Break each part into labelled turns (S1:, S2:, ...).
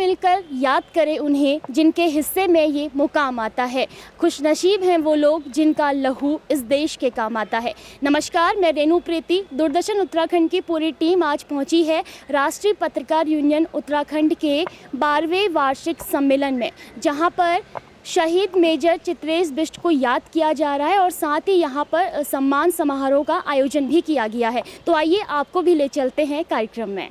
S1: मिलकर याद करें उन्हें जिनके हिस्से में ये मुकाम आता है। खुशनसीब हैं वो लोग जिनका लहू इस देश के काम आता है। नमस्कार, मैं रेणु प्रीति। दूरदर्शन उत्तराखंड की पूरी टीम आज पहुंची है राष्ट्रीय पत्रकार यूनियन उत्तराखंड के 12वें वार्षिक सम्मेलन में, जहां पर शहीद मेजर चित्रेश बिष्ट को याद किया जा रहा है और साथ ही यहाँ पर सम्मान समारोह का आयोजन भी किया गया है। तो आइए आपको भी ले चलते हैं कार्यक्रम में।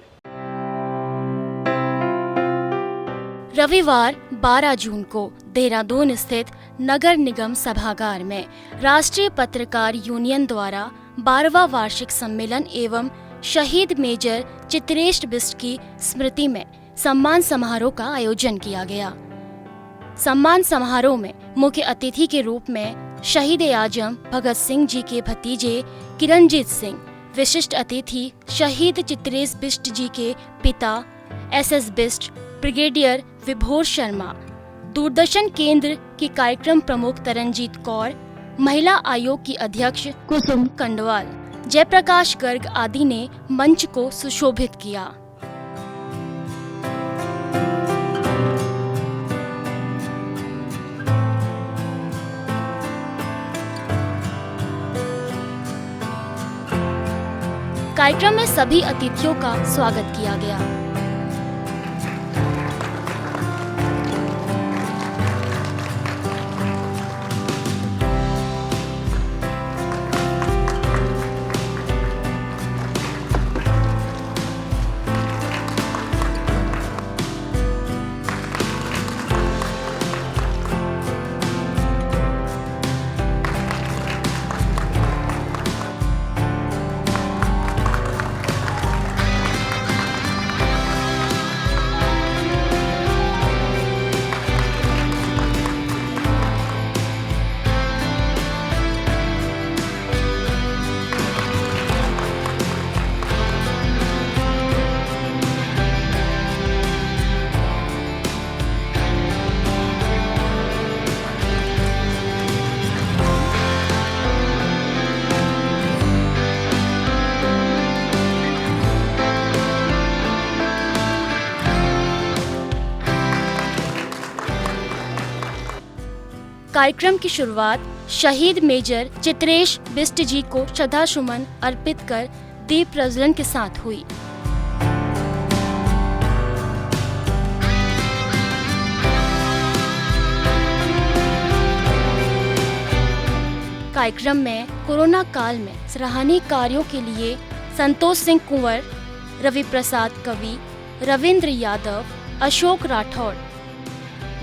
S1: रविवार 12 जून को देहरादून स्थित नगर निगम सभागार में राष्ट्रीय पत्रकार यूनियन द्वारा 12वां वार्षिक सम्मेलन एवं शहीद मेजर चित्रेश बिष्ट की स्मृति में सम्मान समारोह का आयोजन किया गया। सम्मान समारोह में मुख्य अतिथि के रूप में शहीद आजम भगत सिंह जी के भतीजे किरणजीत सिंह, विशिष्ट अतिथि शहीद चित्रेश बिष्ट जी के पिता SS बिष्ट ब्रिगेडियर विभोर शर्मा, दूरदर्शन केंद्र की कार्यक्रम प्रमुख तरनजीत कौर, महिला आयोग की अध्यक्ष कुसुम कंडवाल, जयप्रकाश गर्ग आदि ने मंच को सुशोभित किया। कार्यक्रम में सभी अतिथियों का स्वागत किया गया। कार्यक्रम की शुरुआत शहीद मेजर चित्रेश बिष्ट जी को श्रद्धासुमन अर्पित कर दीप प्रज्वलन के साथ हुई। कार्यक्रम में कोरोना काल में सराहनीय कार्यों के लिए संतोष सिंह कुंवर, रवि प्रसाद कवि, Ravindra Yadav, Ashok Rathore,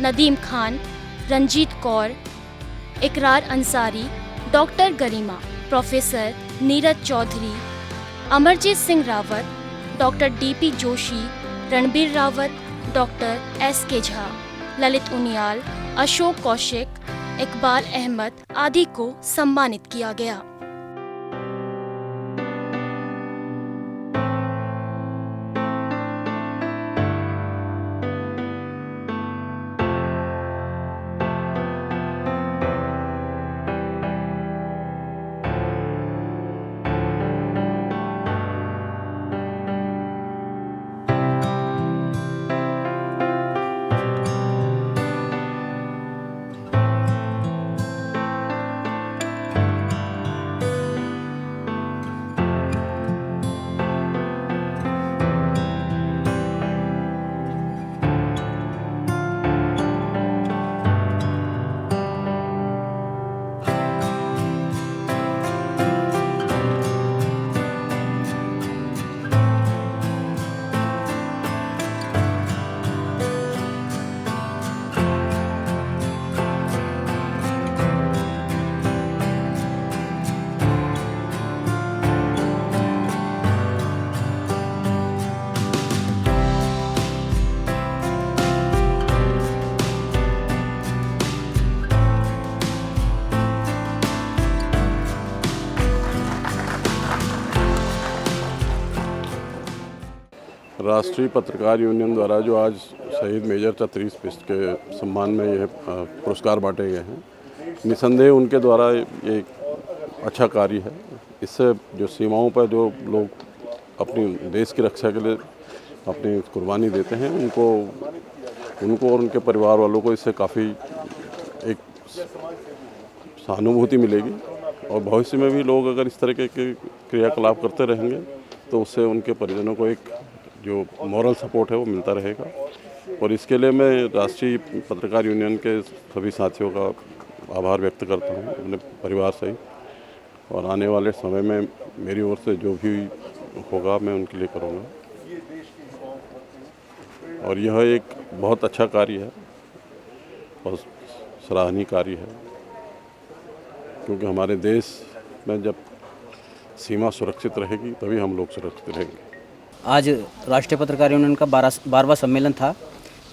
S1: Nadeem Khan, Ranjeet Kaur, Ikrar Ansari, doctor Garima, professor Neeraj Chaudhary, Amarjeet Singh Rawat, doctor DP Joshi, Ranbir Rawat, doctor SK Jha, Lalit Uniyal, Ashok Kaushik, Iqbal Ahmed आदि को सम्मानित किया गया।
S2: राष्ट्रीय पत्रकार यूनियन द्वारा जो आज शहीद मेजर चित्रेश बिष्ट के सम्मान में यह पुरस्कार बांटे गए हैं, निसंदेह उनके द्वारा ये एक अच्छा कार्य है। इससे जो सीमाओं पर जो लोग अपनी देश की रक्षा के लिए अपनी कुर्बानी देते हैं, उनको उनको और उनके परिवार वालों को इससे काफ़ी एक सहानुभूति मिलेगी और भविष्य में भी लोग अगर इस तरह के क्रियाकलाप करते रहेंगे तो उससे उनके परिजनों को एक जो मॉरल सपोर्ट है वो मिलता रहेगा। और इसके लिए मैं राष्ट्रीय पत्रकार यूनियन के सभी साथियों का आभार व्यक्त करता हूँ अपने परिवार सहित, और आने वाले समय में मेरी ओर से जो भी होगा मैं उनके लिए करूँगा। और यह एक बहुत अच्छा कार्य है और सराहनीय कार्य है, क्योंकि हमारे देश में जब सीमा सुरक्षित रहेगी तभी हम लोग सुरक्षित रहेंगे।
S3: आज राष्ट्रीय पत्रकार यूनियन का 12वां सम्मेलन था,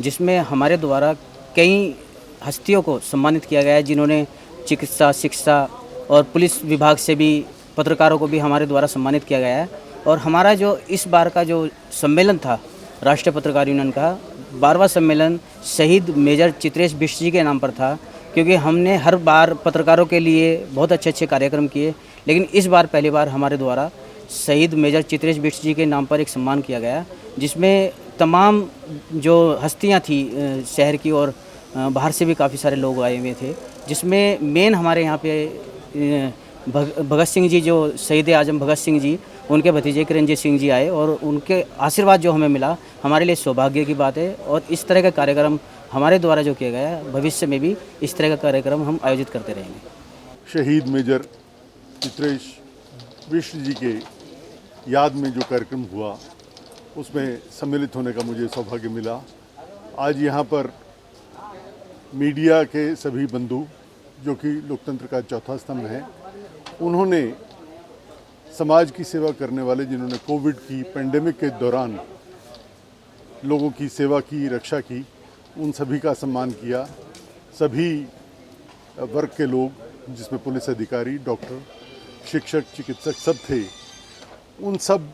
S3: जिसमें हमारे द्वारा कई हस्तियों को सम्मानित किया गया है, जिन्होंने चिकित्सा, शिक्षा और पुलिस विभाग से भी पत्रकारों को भी हमारे द्वारा सम्मानित किया गया है। और हमारा जो इस बार का जो सम्मेलन था राष्ट्रीय पत्रकार यूनियन का 12वां सम्मेलन शहीद मेजर चित्रेश बिष्ट जी के नाम पर था, क्योंकि हमने हर बार पत्रकारों के लिए बहुत अच्छे कार्यक्रम किए, लेकिन इस बार पहली बार हमारे द्वारा शहीद मेजर चित्रेश बिष्ट जी के नाम पर एक सम्मान किया गया, जिसमें तमाम जो हस्तियां थी शहर की और बाहर से भी काफ़ी सारे लोग आए हुए थे, जिसमें मेन हमारे यहाँ पे भगत सिंह जी, जो शहीद आजम भगत सिंह जी, उनके भतीजे किरंजीत सिंह जी आए और उनके आशीर्वाद जो हमें मिला हमारे लिए सौभाग्य की बात है। और इस तरह का कार्यक्रम हमारे द्वारा जो किया गया है, भविष्य में भी इस तरह का कार्यक्रम हम आयोजित करते रहेंगे।
S4: शहीद मेजर चित्रेश बिष्ट जी के याद में जो कार्यक्रम हुआ उसमें सम्मिलित होने का मुझे सौभाग्य मिला। आज यहाँ पर मीडिया के सभी बंधु, जो कि लोकतंत्र का चौथा स्तंभ है, उन्होंने समाज की सेवा करने वाले, जिन्होंने कोविड की पेंडेमिक के दौरान लोगों की सेवा की, रक्षा की, उन सभी का सम्मान किया। सभी वर्ग के लोग, जिसमें पुलिस अधिकारी, डॉक्टर, शिक्षक, चिकित्सक सब थे, उन सब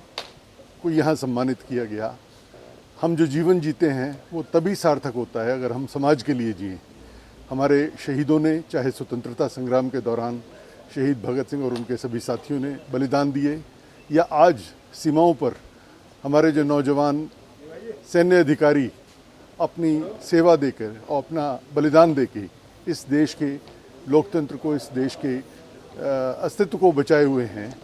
S4: को यहाँ सम्मानित किया गया। हम जो जीवन जीते हैं वो तभी सार्थक होता है अगर हम समाज के लिए जिएं। हमारे शहीदों ने, चाहे स्वतंत्रता संग्राम के दौरान शहीद भगत सिंह और उनके सभी साथियों ने बलिदान दिए, या आज सीमाओं पर हमारे जो नौजवान सैन्य अधिकारी अपनी सेवा देकर और अपना बलिदान देके इस देश के लोकतंत्र को, इस देश के अस्तित्व को बचाए हुए हैं,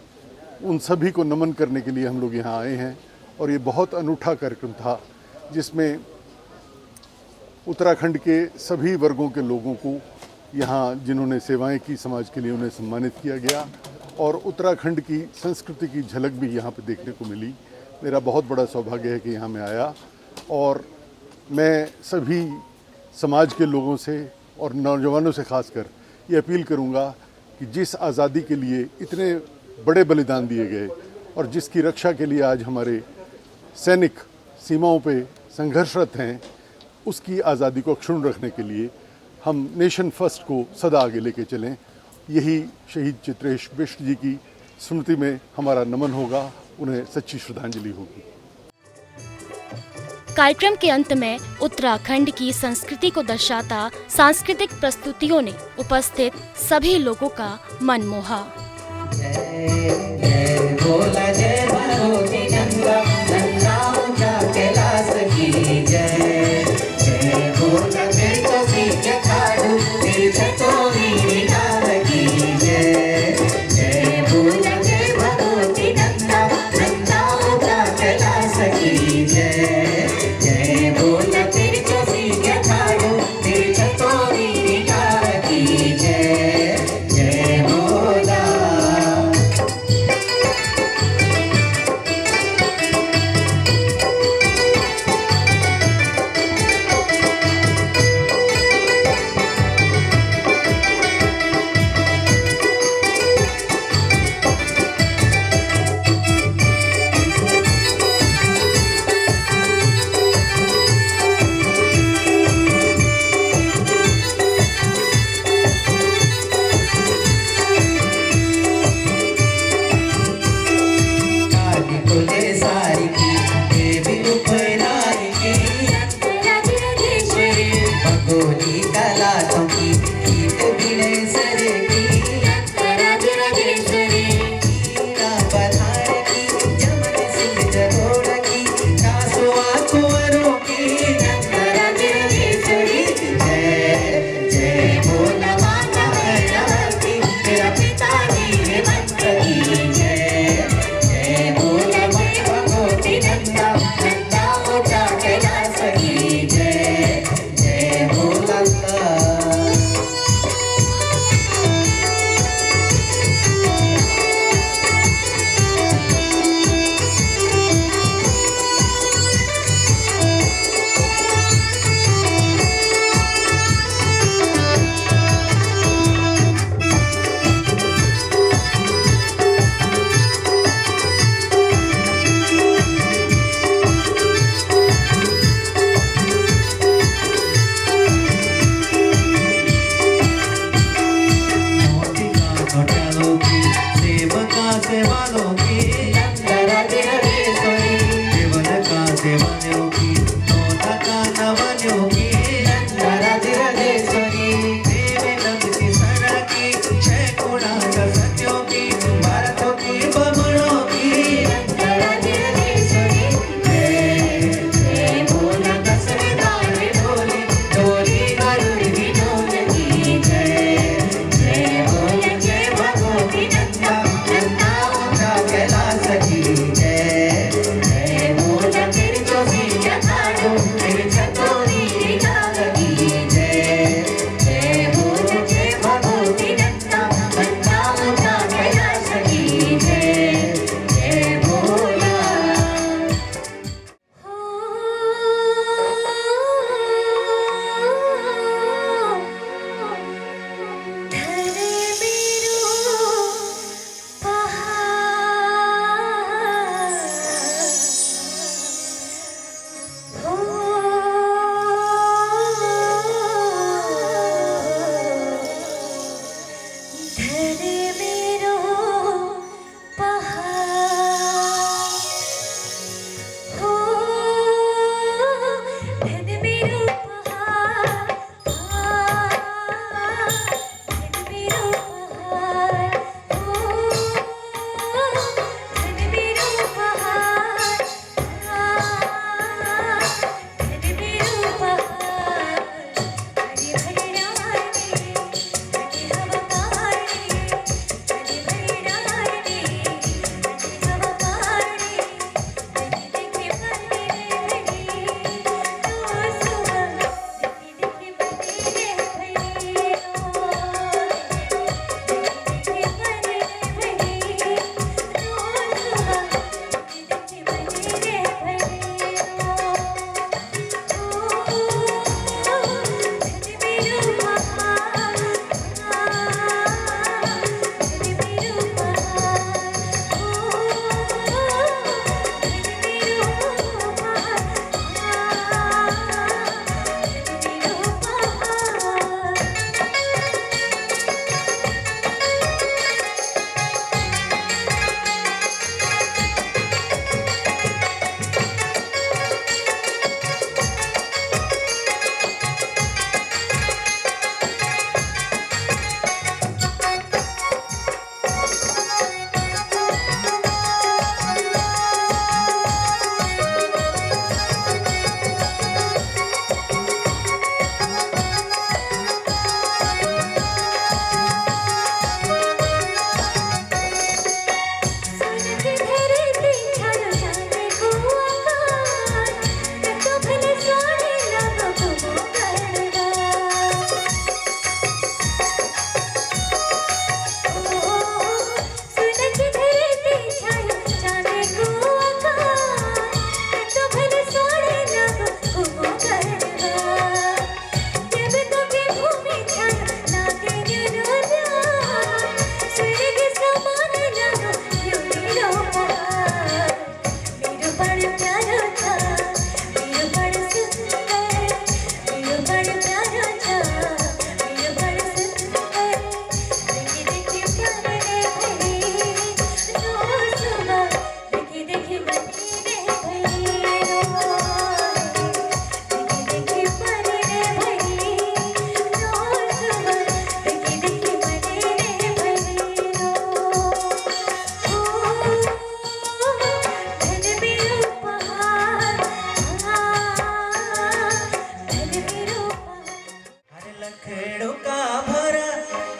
S4: उन सभी को नमन करने के लिए हम लोग यहाँ आए हैं। और ये बहुत अनूठा कार्यक्रम था, जिसमें उत्तराखंड के सभी वर्गों के लोगों को यहाँ, जिन्होंने सेवाएं की समाज के लिए, उन्हें सम्मानित किया गया और उत्तराखंड की संस्कृति की झलक भी यहाँ पे देखने को मिली। मेरा बहुत बड़ा सौभाग्य है कि यहाँ मैं आया, और मैं सभी समाज के लोगों से और नौजवानों से खासकर ये अपील करूँगा कि जिस आज़ादी के लिए इतने बड़े बलिदान दिए गए और जिसकी रक्षा के लिए आज हमारे सैनिक सीमाओं पे संघर्षरत हैं, उसकी आज़ादी को अक्षुण्ण रखने के लिए हम नेशन फर्स्ट को सदा आगे लेके चलें। यही शहीद चित्रेश बिष्ट जी की स्मृति में हमारा नमन होगा, उन्हें सच्ची श्रद्धांजलि होगी।
S1: कार्यक्रम के अंत में उत्तराखंड की संस्कृति को दर्शाता सांस्कृतिक प्रस्तुतियों ने उपस्थित सभी लोगों का मन मोहा।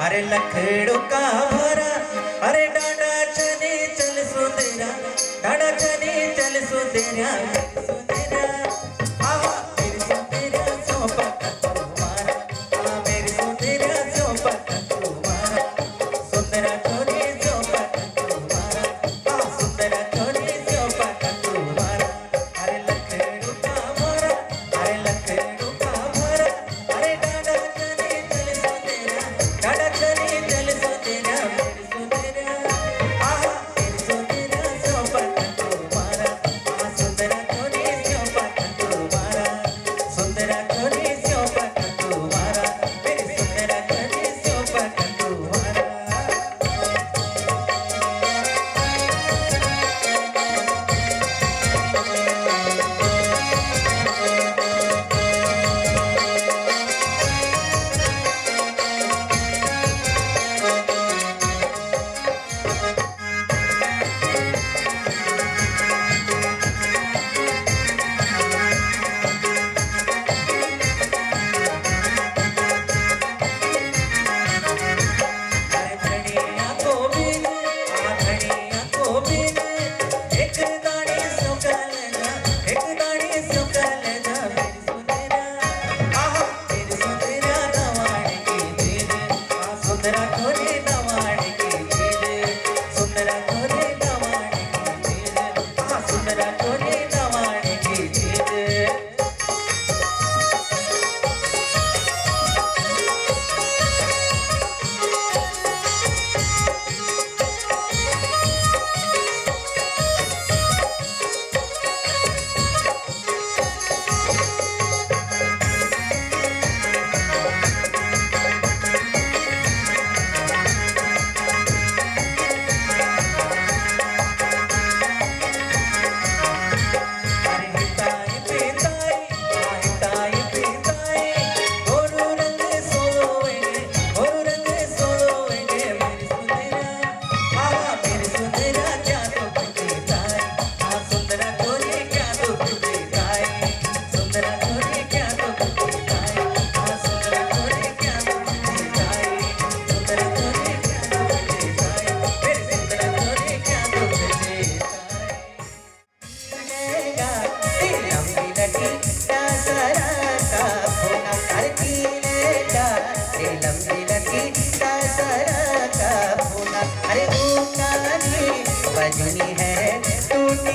S5: अरे लखड़ों का भरा, अरे डाडा चने चल सुंदरा, डाडा चने चल सुंदरा, सुंदरा आवा मेरी सुंदरा सोपा तुम्हारा, आ मेरी सुंदरा सोपा तुम्हारा, सुंदरा चोरी सोपा तुम्हारा, आ सुंदरा चोरी सोपा तुम्हारा। अरे लखड़ों का भरा, अरे लखड़ों का भरा, अरे डाडा चने चल सुंदरा, डाडा चने चल सुंदरा, मेरी सुंदरा आहा मेरी सुंदरा सोपा तुम्हारा, आ सुंदरा चोरी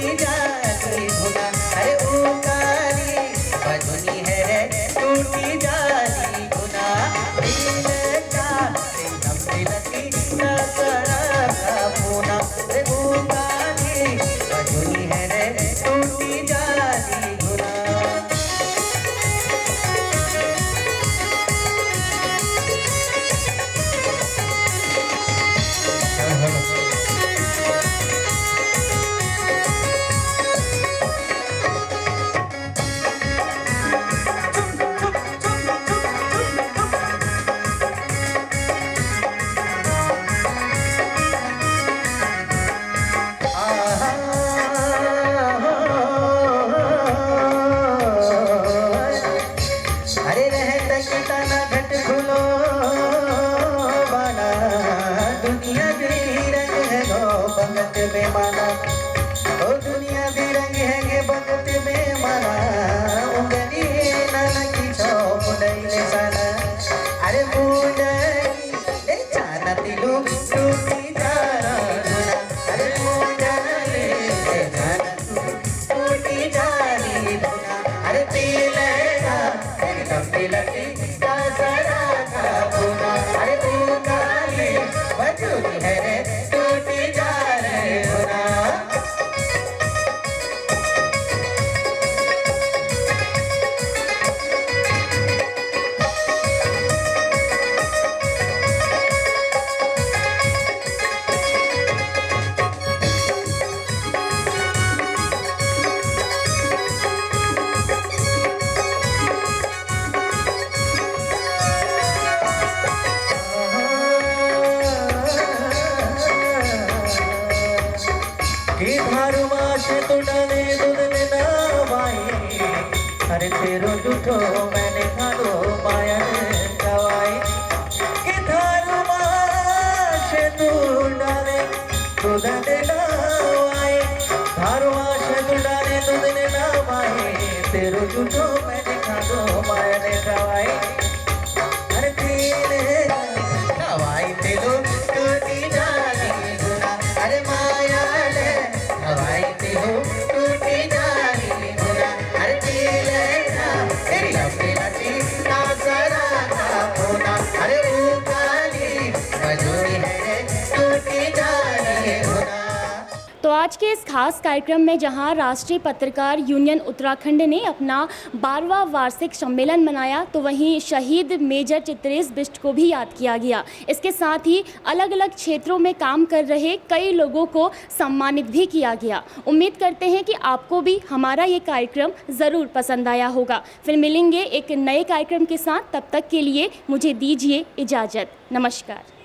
S5: टूटी जाली धुना अरे ओ काली बजुनी है रे टूटी जाली धुना दिल का एकदम दिलती नजरा का पूना अरे ओ काली बजुनी है रे टूटी जाली धुना अरे रहता किता ना घट खुलो बाना दुनिया भी रंग है गो भगत बेमाना ओ दुनिया भी रंग है गे भगत बेमाना उंगली नाना की चौप ले साना अरे मुंडली ले जाना तिलु टूटी जाना धुना अरे मुंडली ले जाना टूटी जानी धुना अरे तिले लकी दसरा का पूना अरे तू काली बजुनी है रे टूटी जा रे धुना कि धारुआ से तो डाले दूध में ना भाई अरे तेरो झूठो मैंने खालो पाया दवाई कि धारुआ से तू डाले दूध में ना भाई धारुआ से तू डाले दूध में ना भाई तेरो झूठो मैंने खालो पाया दवाई अरे तेरे दवाई तेरो टूटी जानी धुना अरे माया ले दवाई तेरो टूटी जानी धुना अरे तेरे तेरी लंबी लती नाजरा का पूना अरे ओ काली बजुनी है रे टूटी जानी धुना।
S1: तो आज के इस खास कार्यक्रम में जहां राष्ट्रीय पत्रकार यूनियन उत्तराखंड ने अपना 12वां वार्षिक सम्मेलन मनाया, तो वहीं शहीद मेजर चित्रेश बिष्ट को भी याद किया गया। इसके साथ ही अलग अलग क्षेत्रों में काम कर रहे कई लोगों को सम्मानित भी किया गया। उम्मीद करते हैं कि आपको भी हमारा ये कार्यक्रम ज़रूर पसंद आया होगा। फिर मिलेंगे एक नए कार्यक्रम के साथ, तब तक के लिए मुझे दीजिए इजाज़त। नमस्कार।